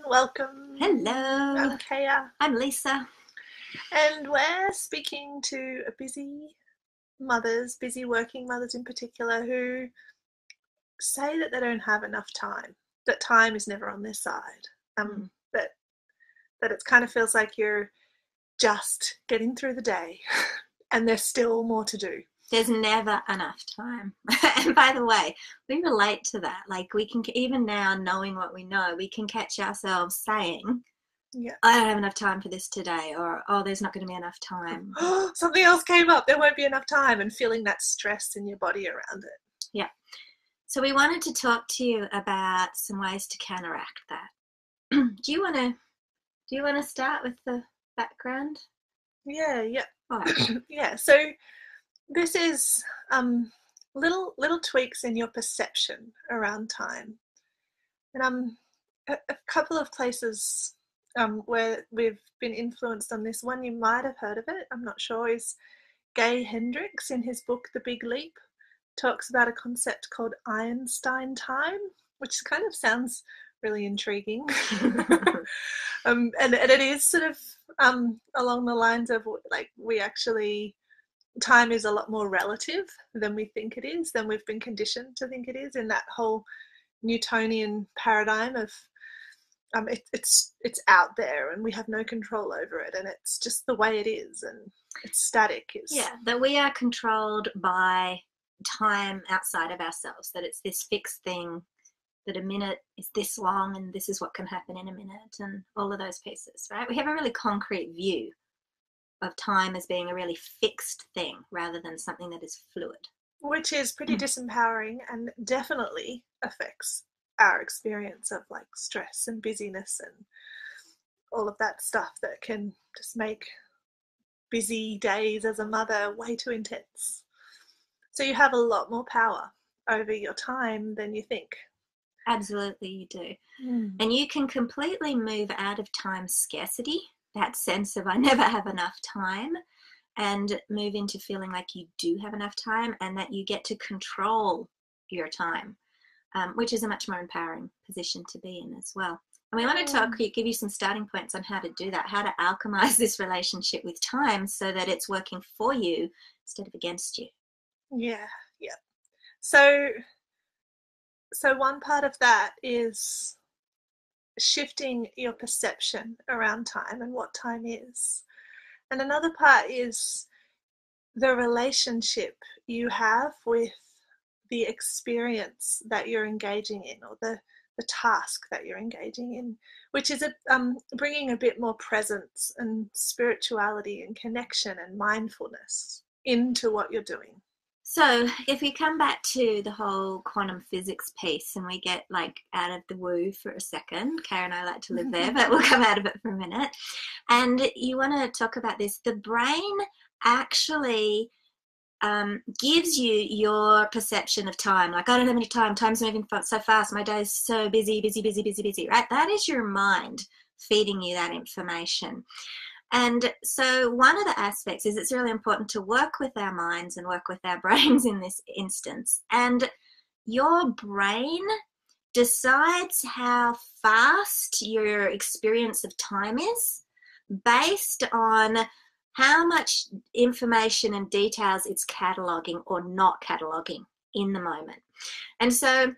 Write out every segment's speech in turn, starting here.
Welcome. Hello, I'm Kaya, I'm Lisa. and we're speaking to busy working mothers in particular, who say that they don't have enough time, that time is never on their side, Mm. that it kind of feels like you're just getting through the day, and there's still more to do. There's never enough time. And by the way, we relate to that. Like we can, even now knowing what we know, we can catch ourselves saying, Yeah. I don't have enough time for this today, or, oh, there's not going to be enough time. Something else came up, there won't be enough time, and feeling that stress in your body around it. Yeah. So we wanted to talk to you about some ways to counteract that. Do you want to start with the background? Yeah. All right. Yeah, so this is little tweaks in your perception around time, and a couple of places where we've been influenced on this. One, you might have heard of it, I'm not sure, is Gay Hendricks in his book The Big Leap talks about a concept called Einstein time, which kind of sounds really intriguing. And it is sort of along the lines of, like, we actually, time is a lot more relative than we think it is, than we've been conditioned to think it is, in that whole Newtonian paradigm of it's out there and we have no control over it, and it's just the way it is, and it's static. Yeah, that we are controlled by time outside of ourselves, that it's this fixed thing, that a minute is this long and this is what can happen in a minute, and all of those pieces, right? We have a really concrete view of time as being a really fixed thing rather than something that is fluid. Which is pretty disempowering, and definitely affects our experience of, like, stress and busyness and all of that stuff that can just make busy days as a mother way too intense. So you have a lot more power over your time than you think. Absolutely, you do. And you can completely move out of time scarcity, that sense of I never have enough time, and move into feeling like you do have enough time and that you get to control your time, which is a much more empowering position to be in as well. And we want to give you some starting points on how to do that, how to alchemize this relationship with time so that it's working for you instead of against you. Yeah. So one part of that is shifting your perception around time and what time is. And another part is the relationship you have with the experience that you're engaging in, or the task that you're engaging in, which is bringing a bit more presence and spirituality and connection and mindfulness into what you're doing. So if we come back to the whole quantum physics piece and we get like out of the woo for a second, Kara and I like to live there, but we'll come out of it for a minute. And you want to talk about this. The brain actually gives you your perception of time. Like, I don't have any time. Time's moving so fast. My day's so busy, right? That is your mind feeding you that information. And so one of the aspects is it's really important to work with our minds and work with our brains in this instance. And your brain decides how fast your experience of time is based on how much information and details it's cataloging or not cataloging in the moment. And so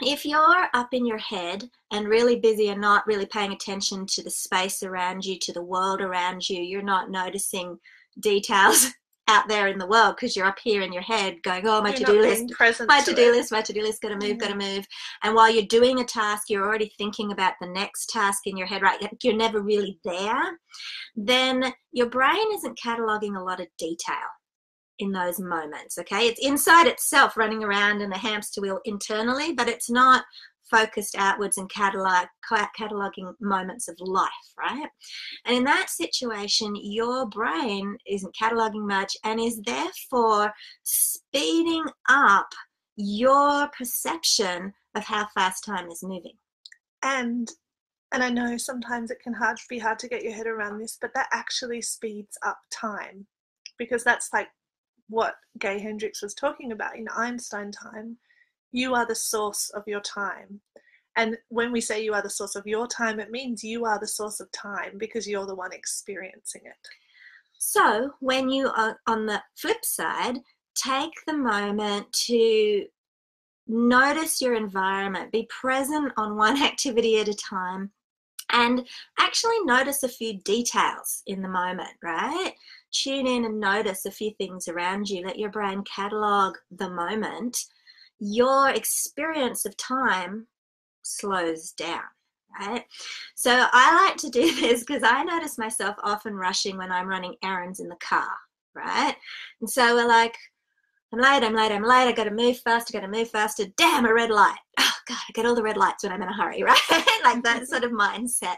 if you're up in your head and really busy and not really paying attention to the space around you, to the world around you, you're not noticing details out there in the world because you're up here in your head going, oh, my to-do list, my to-do list, gotta move. And while you're doing a task, you're already thinking about the next task in your head, right? You're never really there. Then your brain isn't cataloging a lot of detail in those moments, okay? It's inside itself running around in a hamster wheel internally, but it's not focused outwards and cataloging moments of life, right? And in that situation, your brain isn't cataloging much and is therefore speeding up your perception of how fast time is moving. And I know sometimes it can be hard to get your head around this, but that actually speeds up time, because that's like what Gay Hendricks was talking about in Einstein time. You are the source of your time, And when we say you are the source of your time, it means you are the source of time because you're the one experiencing it. So when you are on the flip side, take the moment to notice your environment, be present on one activity at a time, and actually notice a few details in the moment, right? Tune in and notice a few things around you. Let your brain catalog the moment. Your experience of time slows down, right? So I like to do this because I notice myself often rushing when I'm running errands in the car, right? And so we're like, I'm late, I gotta move fast, damn, a red light. Oh God, I get all the red lights when I'm in a hurry, right? Like that sort of mindset.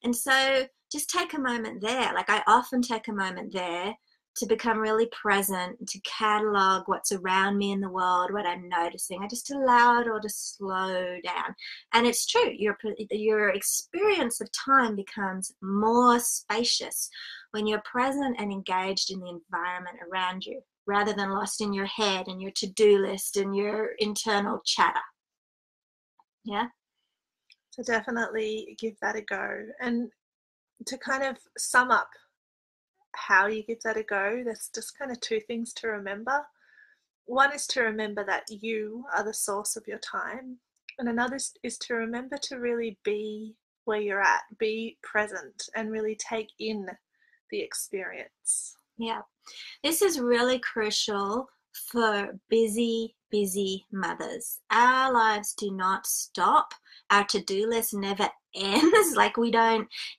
And so just take a moment there. Like I often take a moment there to become really present, to catalog what's around me in the world, what I'm noticing. I just allow it all to slow down. And it's true, your experience of time becomes more spacious when you're present and engaged in the environment around you, rather than lost in your head and your to-do list and your internal chatter. Yeah? So definitely give that a go. And to kind of sum up how you give that a go, there's just kind of two things to remember. One is to remember that you are the source of your time, and another is to remember to really be where you're at, be present, and really take in the experience. Yeah. This is really crucial for busy mothers. Our lives do not stop. Our to-do list never ends. Like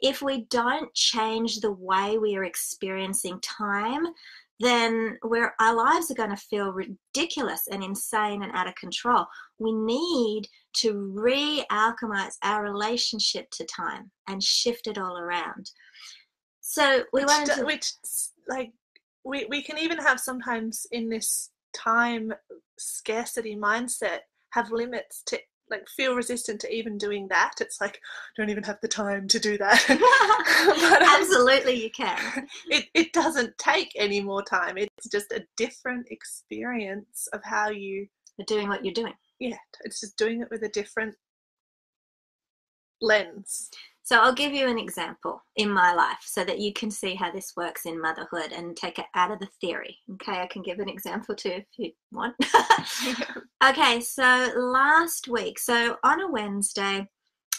if we don't change the way we are experiencing time, then our lives are going to feel ridiculous and insane and out of control. We need to re-alchemize our relationship to time and shift it all around. So we can even have sometimes in this time scarcity mindset have limits to like feel resistant to even doing that. It's like, don't even have the time to do that. But, absolutely you can. It doesn't take any more time. It's just a different experience of how you are doing what you're doing. Yeah, it's just doing it with a different lens. So I'll give you an example in my life so that you can see how this works in motherhood and take it out of the theory. Okay, I can give an example too if you want. Okay, so last week, so on a Wednesday,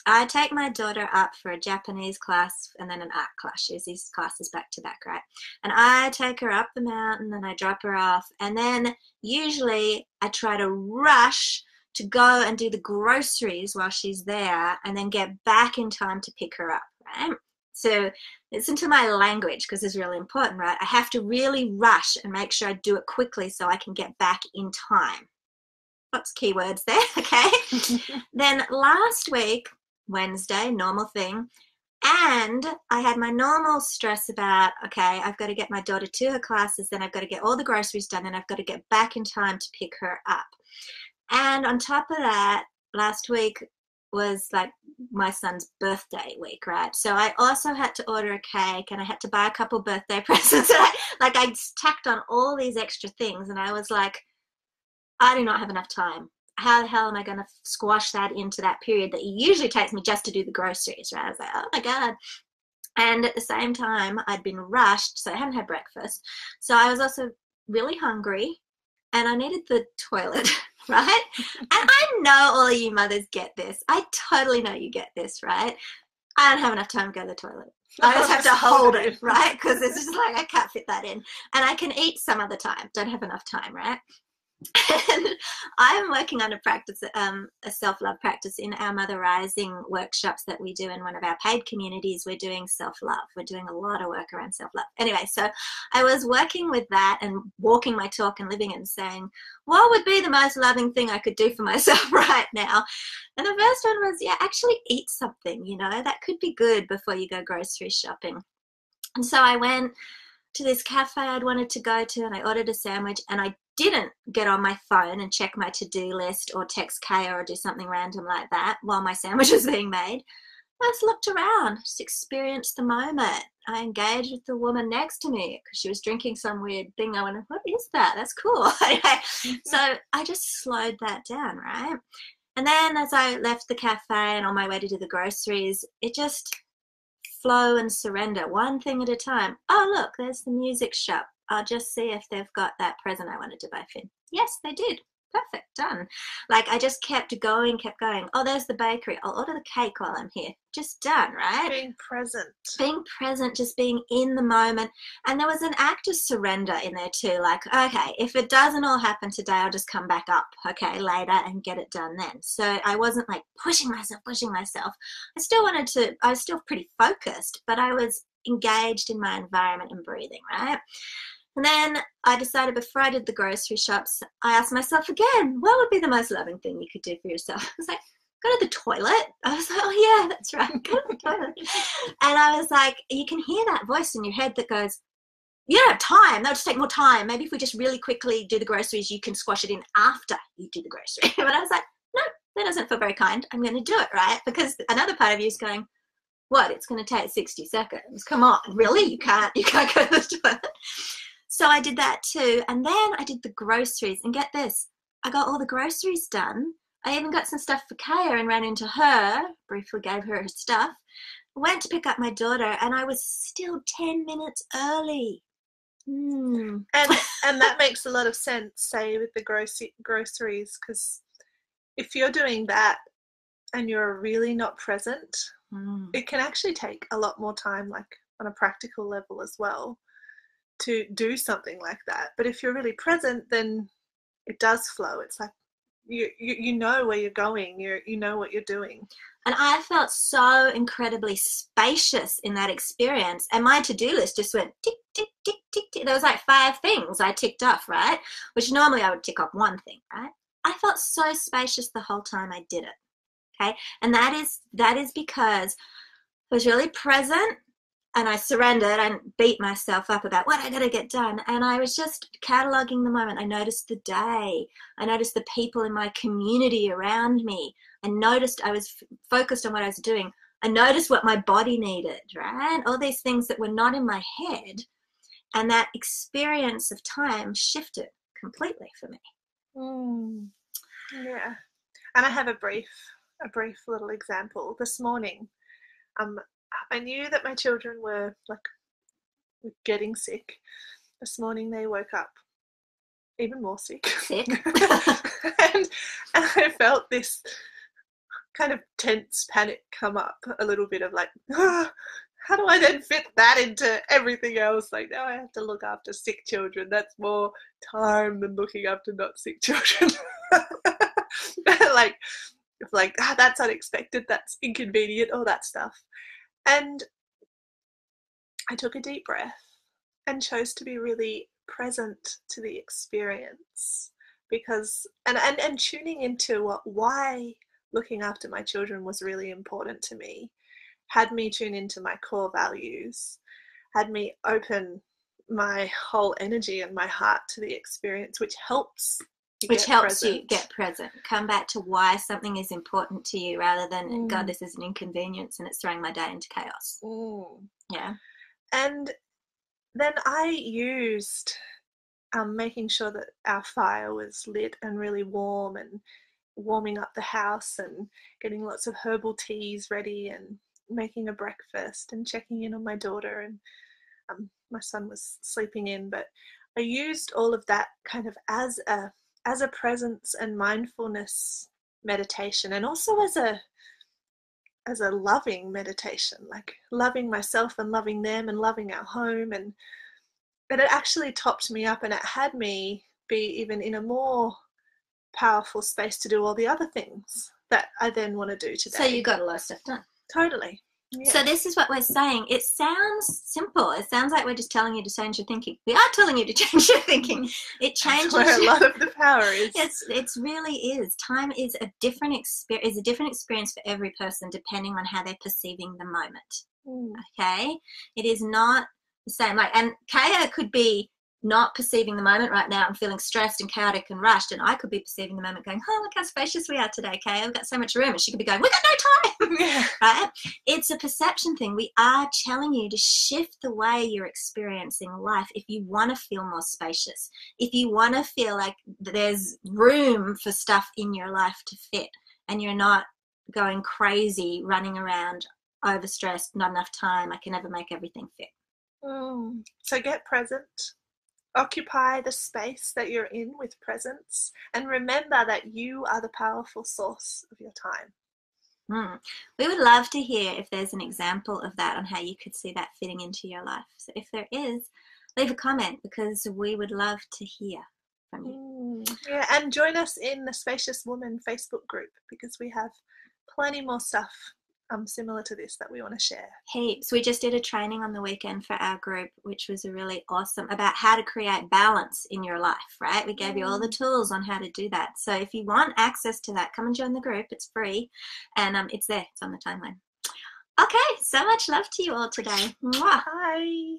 I take my daughter up for a Japanese class and then an art class. She has these classes back to back, right? And I take her up the mountain and I drop her off. And then usually I try to rush to go and do the groceries while she's there and then get back in time to pick her up, right? So listen to my language because it's really important, right? I have to really rush and make sure I do it quickly so I can get back in time. Lots of keywords there, okay? Then last week, Wednesday, normal thing, and I had my normal stress about, okay, I've got to get my daughter to her classes, then I've got to get all the groceries done, and I've got to get back in time to pick her up. And on top of that, last week was like my son's birthday week, right? So I also had to order a cake and I had to buy a couple birthday presents. And I tacked on all these extra things and I was like, I do not have enough time. How the hell am I going to squash that into that period that usually takes me just to do the groceries, right? I was like, oh my God. And at the same time, I'd been rushed, so I hadn't had breakfast. So I was also really hungry and I needed the toilet, right? And I know all of you mothers get this. I totally know you get this, right? I don't have enough time to go to the toilet. I just have to hold it, right? Because it's just like I can't fit that in. And I can eat some other time. Don't have enough time, right? And I'm working on a self-love practice in our Mother Rising workshops that we do in one of our paid communities. We're doing self-love. We're doing a lot of work around self-love. Anyway, so I was working with that and walking my talk and living it and saying, what would be the most loving thing I could do for myself right now? And the first one was, actually eat something, that could be good before you go grocery shopping. And so I went to this cafe I'd wanted to go to and I ordered a sandwich and I didn't get on my phone and check my to-do list or text Kaya or do something random like that while my sandwich was being made. I just looked around, just experienced the moment. I engaged with the woman next to me because she was drinking some weird thing. I went, what is that? That's cool. So I just slowed that down, right? And then as I left the cafe and on my way to do the groceries, it just flow and surrender, one thing at a time. Oh, look, there's the music shop. I'll just see if they've got that present I wanted to buy, Finn. Yes, they did. Perfect, done. Like, I just kept going. Oh, there's the bakery. I'll order the cake while I'm here. Just done, right? Being present, just being in the moment. And there was an act of surrender in there too. Like, okay, if it doesn't all happen today, I'll just come back up, okay, later and get it done then. So I wasn't like pushing myself. I was still pretty focused, but I was engaged in my environment and breathing, right? And then I decided before I did the grocery shops, I asked myself again, what would be the most loving thing you could do for yourself? I was like, go to the toilet. I was like, oh yeah, that's right, go to the toilet. And I was like, you can hear that voice in your head that goes, you don't have time, that'll just take more time. Maybe if we just really quickly do the groceries, you can squash it in after you do the grocery. But I was like, no, that doesn't feel very kind. I'm going to do it, right? Because another part of you is going, what, it's going to take 60 seconds. Come on, really? You can't go to the toilet. So I did that too. And then I did the groceries. And get this, I got all the groceries done. I even got some stuff for Kaya and ran into her, briefly gave her stuff, went to pick up my daughter, and I was still 10 minutes early. And that makes a lot of sense, say, with the groceries, because if you're doing that and you're really not present, it can actually take a lot more time, like on a practical level as well, to do something like that. But if you're really present, then it does flow. It's like you know where you're going, you know what you're doing. And I felt so incredibly spacious in that experience. And my to-do list just went tick, tick, tick, tick, tick. There was like 5 things I ticked off, right? Which normally I would tick off 1 thing, right? I felt so spacious the whole time I did it, okay? And that is because I was really present, and I surrendered and beat myself up about what I got to get done. And I was just cataloging the moment. I noticed the day. I noticed the people in my community around me. I noticed I was focused on what I was doing. I noticed what my body needed, right? All these things that were not in my head. And that experience of time shifted completely for me. Yeah. And I have a brief little example. This morning, I knew that my children were getting sick. This morning they woke up even more sick. and I felt this kind of tense panic come up a little bit of like, how do I then fit that into everything else? Like, now I have to look after sick children. That's more time than looking after not sick children. That's unexpected, that's inconvenient, all that stuff. And I took a deep breath and chose to be really present to the experience, because and tuning into why looking after my children was really important to me, had me tune into my core values, had me open my whole energy and my heart to the experience, which helps you get present. Come back to why something is important to you, rather than God, this is an inconvenience and it's throwing my day into chaos. Yeah. And then I used making sure that our fire was lit and really warm, and warming up the house and getting lots of herbal teas ready and making a breakfast and checking in on my daughter, and my son was sleeping in, but I used all of that kind of as a presence and mindfulness meditation, and also as a loving meditation, like loving myself and loving them and loving our home. And it actually topped me up, and it had me be even in a more powerful space to do all the other things that I then want to do today. So you got a lot of stuff done. Totally. Yeah. So this is what we're saying. It sounds simple. It sounds like we're just telling you to change your thinking. We are telling you to change your thinking. It changes. That's where a lot of the power is. It really is. Time is a different experience for every person, depending on how they're perceiving the moment. Okay, it is not the same. And Kaya could be not perceiving the moment right now and feeling stressed and chaotic and rushed, and I could be perceiving the moment going, oh, look how spacious we are today, Kaya, we've got so much room, and she could be going, we've got no time. Yeah. Right? It's a perception thing. We are telling you to shift the way you're experiencing life if you want to feel more spacious, if you want to feel like there's room for stuff in your life to fit. and you're not going crazy, running around, overstressed, not enough time, I can never make everything fit. So get present. Occupy the space that you're in with presence, and remember that you are the powerful source of your time. We would love to hear if there's an example of that, on how you could see that fitting into your life. So if there is, leave a comment, because we would love to hear from you. Yeah, and join us in the Spacious Woman Facebook group, because we have plenty more stuff similar to this that we want to share. Heaps. We just did a training on the weekend for our group, which was really awesome, about how to create balance in your life, right? We gave you all the tools on how to do that. So if you want access to that, come and join the group. It's free, and it's there. It's on the timeline. Okay, so much love to you all today. Mwah. Bye.